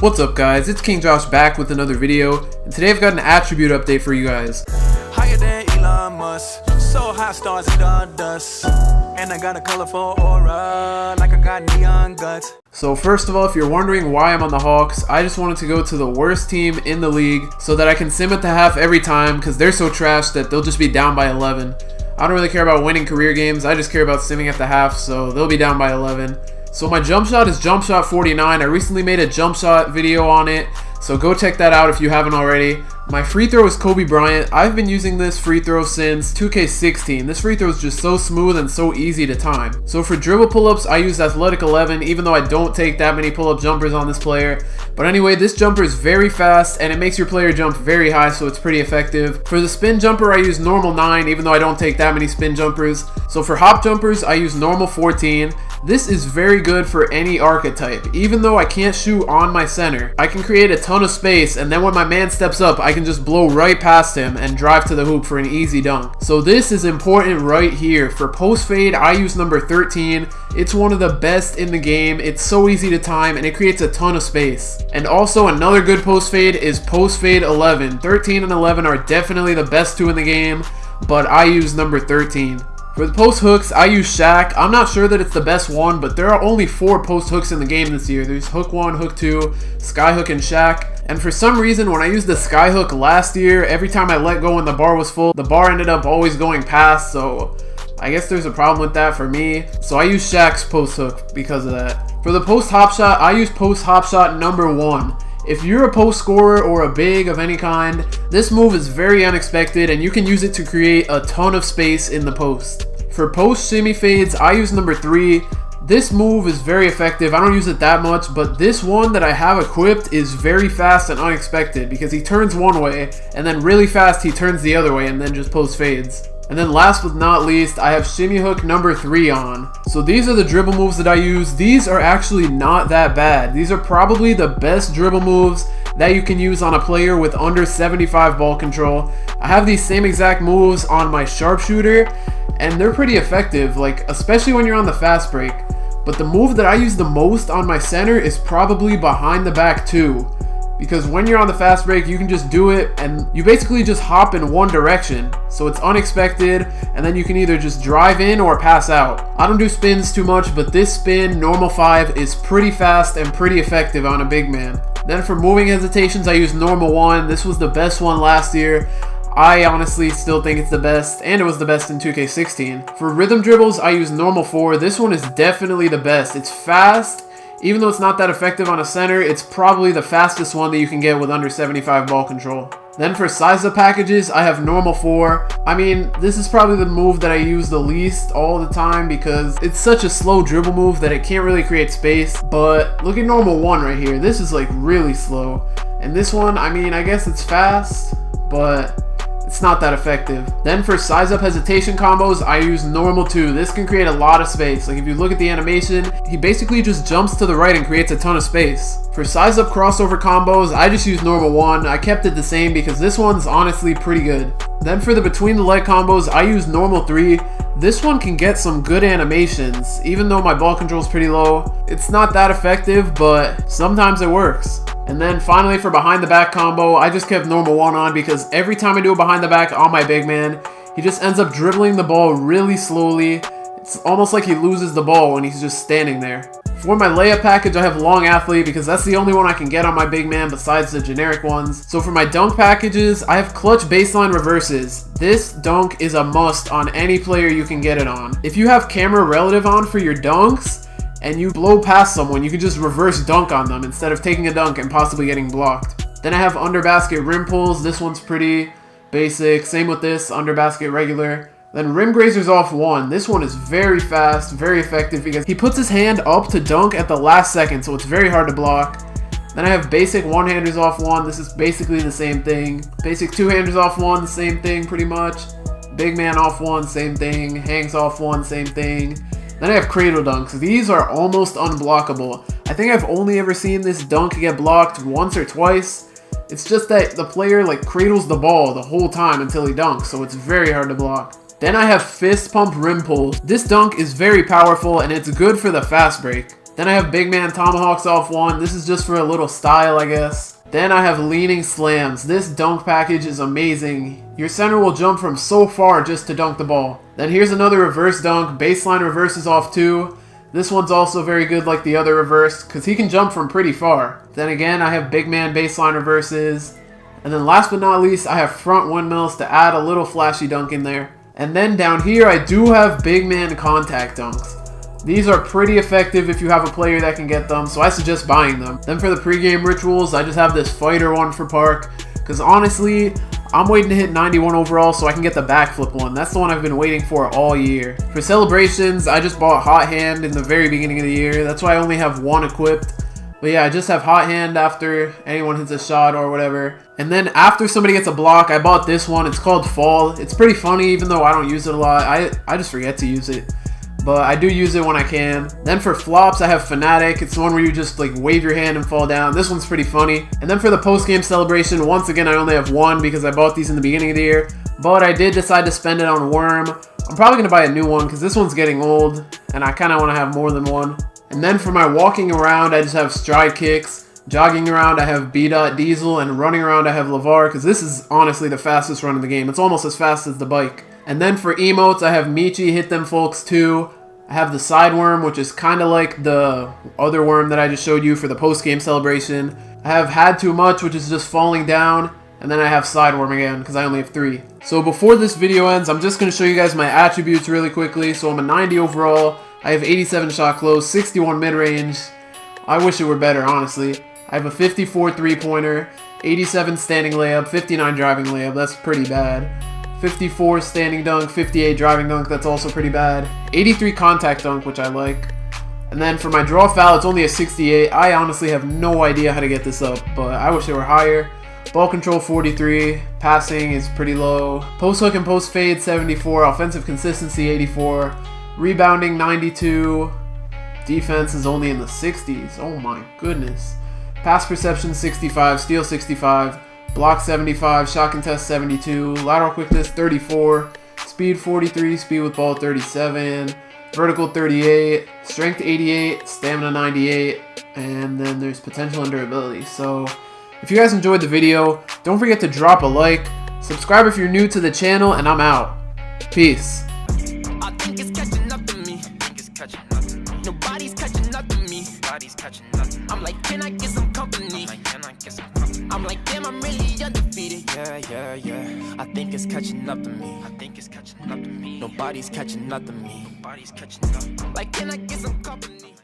What's up guys, it's King Josh back with another video, and today I've got an attribute update for you guys. Higher than Elon Musk, so high stars and dust, and I got a colorful aura, like I got neon guts. So first of all, if you're wondering why I'm on the Hawks, I just wanted to go to the worst team in the league so that I can sim at the half every time because they're so trash that they'll just be down by 11. I don't really care about winning career games, I just care about simming at the half, so they'll be down by 11. So my jump shot is jump shot 49. I recently made a jump shot video on it, so go check that out if you haven't already. My free throw is Kobe Bryant. I've been using this free throw since 2K16. This free throw is just so smooth and so easy to time. So for dribble pull-ups, I use athletic 11, even though I don't take that many pull-up jumpers on this player. But anyway, this jumper is very fast and it makes your player jump very high, so it's pretty effective. For the spin jumper, I use normal 9, even though I don't take that many spin jumpers. So for hop jumpers, I use normal 14. This is very good for any archetype. Even though I can't shoot on my center, I can create a ton of space, and then when my man steps up, I can just blow right past him and drive to the hoop for an easy dunk. So this is important right here. For post fade, I use number 13. It's one of the best in the game. It's so easy to time and it creates a ton of space. And also another good post fade is post fade 11. 13 and 11 are definitely the best two in the game, but I use number 13. For the post hooks, I use Shaq. I'm not sure that it's the best one, but there are only 4 post hooks in the game this year. There's hook 1, hook 2, sky hook, and Shaq. And for some reason, when I used the sky hook last year, every time I let go when the bar was full, the bar ended up always going past, so I guess there's a problem with that for me. So I use Shaq's post hook because of that. For the post hop shot, I use post hop shot number 1. If you're a post scorer or a big of any kind, this move is very unexpected and you can use it to create a ton of space in the post. For post shimmy fades, I use number 3. This move is very effective. I don't use it that much, but this one that I have equipped is very fast and unexpected because he turns one way and then really fast he turns the other way and then just post fades. And then last but not least, I have shimmy hook number 3 on. So these are the dribble moves that I use. These are actually not that bad. These are probably the best dribble moves that you can use on a player with under 75 ball control. I have these same exact moves on my sharpshooter and they're pretty effective, like especially when you're on the fast break. But the move that I use the most on my center is probably behind the back 2. Because when you're on the fast break, you can just do it and you basically just hop in one direction. So it's unexpected and then you can either just drive in or pass out. I don't do spins too much, but this spin, normal 5, is pretty fast and pretty effective on a big man. Then for moving hesitations, I use normal 1. This was the best one last year. I honestly still think it's the best, and it was the best in 2K16. For rhythm dribbles, I use normal 4. This one is definitely the best. It's fast. Even though it's not that effective on a center, it's probably the fastest one that you can get with under 75 ball control. Then for size up packages, I have normal 4. I mean, this is probably the move that I use the least all the time because it's such a slow dribble move that it can't really create space. But look at normal 1 right here. This is like really slow. And this one, I mean, I guess it's fast, but it's not that effective. Then for size up hesitation combos, I use normal 2. This can create a lot of space. Like if you look at the animation, he basically just jumps to the right and creates a ton of space. For size up crossover combos, I just use normal 1. I kept it the same because this one's honestly pretty good. Then for the between the leg combos, I use normal 3. This one can get some good animations. Even though my ball control is pretty low, it's not that effective, but sometimes it works. And then finally for behind the back combo, I just kept normal 1 on because every time I do a behind the back on my big man, he just ends up dribbling the ball really slowly. It's almost like he loses the ball when he's just standing there. For my layup package, I have long athlete because that's the only one I can get on my big man besides the generic ones. So for my dunk packages, I have clutch baseline reverses. This dunk is a must on any player you can get it on. If you have camera relative on for your dunks, and you blow past someone, you can just reverse dunk on them instead of taking a dunk and possibly getting blocked. Then I have under basket rim pulls. This one's pretty basic. Same with this, under basket regular. Then rim grazers off 1. This one is very fast, very effective because he puts his hand up to dunk at the last second, so it's very hard to block. Then I have basic one-handers off 1. This is basically the same thing. Basic two-handers off 1, the same thing pretty much. Big man off 1, same thing. Hangs off 1, same thing. Then I have cradle dunks. These are almost unblockable. I think I've only ever seen this dunk get blocked once or twice. It's just that the player like cradles the ball the whole time until he dunks, so it's very hard to block. Then I have fist pump rim pulls. This dunk is very powerful and it's good for the fast break. Then I have big man tomahawks off one. This is just for a little style, I guess. Then I have leaning slams. This dunk package is amazing. Your center will jump from so far just to dunk the ball. Then here's another reverse dunk. Baseline reverses off two. This one's also very good like the other reverse because he can jump from pretty far. Then again, I have big man baseline reverses. And then last but not least, I have front windmills to add a little flashy dunk in there. And then down here, I do have big man contact dunks. These are pretty effective if you have a player that can get them, so I suggest buying them. Then for the pregame rituals, I just have this fighter one for Park. Because honestly, I'm waiting to hit 91 overall so I can get the backflip one. That's the one I've been waiting for all year. For celebrations, I just bought Hot Hand in the very beginning of the year. That's why I only have one equipped. But yeah, I just have Hot Hand after anyone hits a shot or whatever. And then after somebody gets a block, I bought this one. It's called Fall. It's pretty funny even though I don't use it a lot. I just forget to use it. But I do use it when I can. Then for flops, I have Fanatic. It's the one where you just like wave your hand and fall down. This one's pretty funny. And then for the post-game celebration, once again, I only have one because I bought these in the beginning of the year. But I did decide to spend it on Worm. I'm probably going to buy a new one because this one's getting old. And I kind of want to have more than one. And then for my walking around, I just have Stride Kicks. Jogging around, I have B.Diesel. And running around, I have LeVar because this is honestly the fastest run in the game. It's almost as fast as the bike. And then for emotes, I have Michi, Hit Them Folks 2. I have the side worm, which is kind of like the other worm that I just showed you for the post-game celebration. I have Had Too Much, which is just falling down. And then I have side worm again, because I only have 3. So before this video ends, I'm just going to show you guys my attributes really quickly. So I'm a 90 overall. I have 87 shot close, 61 mid-range. I wish it were better, honestly. I have a 54 three-pointer, 87 standing layup, 59 driving layup. That's pretty bad. 54 standing dunk, 58 driving dunk, that's also pretty bad. 83 contact dunk, which I like. And then for my draw foul, it's only a 68. I honestly have no idea how to get this up, but I wish it were higher. Ball control 43, passing is pretty low. Post hook and post fade 74, offensive consistency 84, rebounding 92, defense is only in the 60s. Oh my goodness. Pass perception 65, steal 65. Block 75, shot contest 72, lateral quickness 34, speed 43, speed with ball 37, vertical 38, strength 88, stamina 98, and then there's potential and durability. So if you guys enjoyed the video, don't forget to drop a like, subscribe if you're new to the channel, and I'm out. Peace. I think it's catching up to me. Nobody's catching up to me. I'm like, can I get some company? I'm like, damn, I'm really undefeated. Yeah. I think it's catching up to me. Nobody's catching up to me. Like, can I get some company?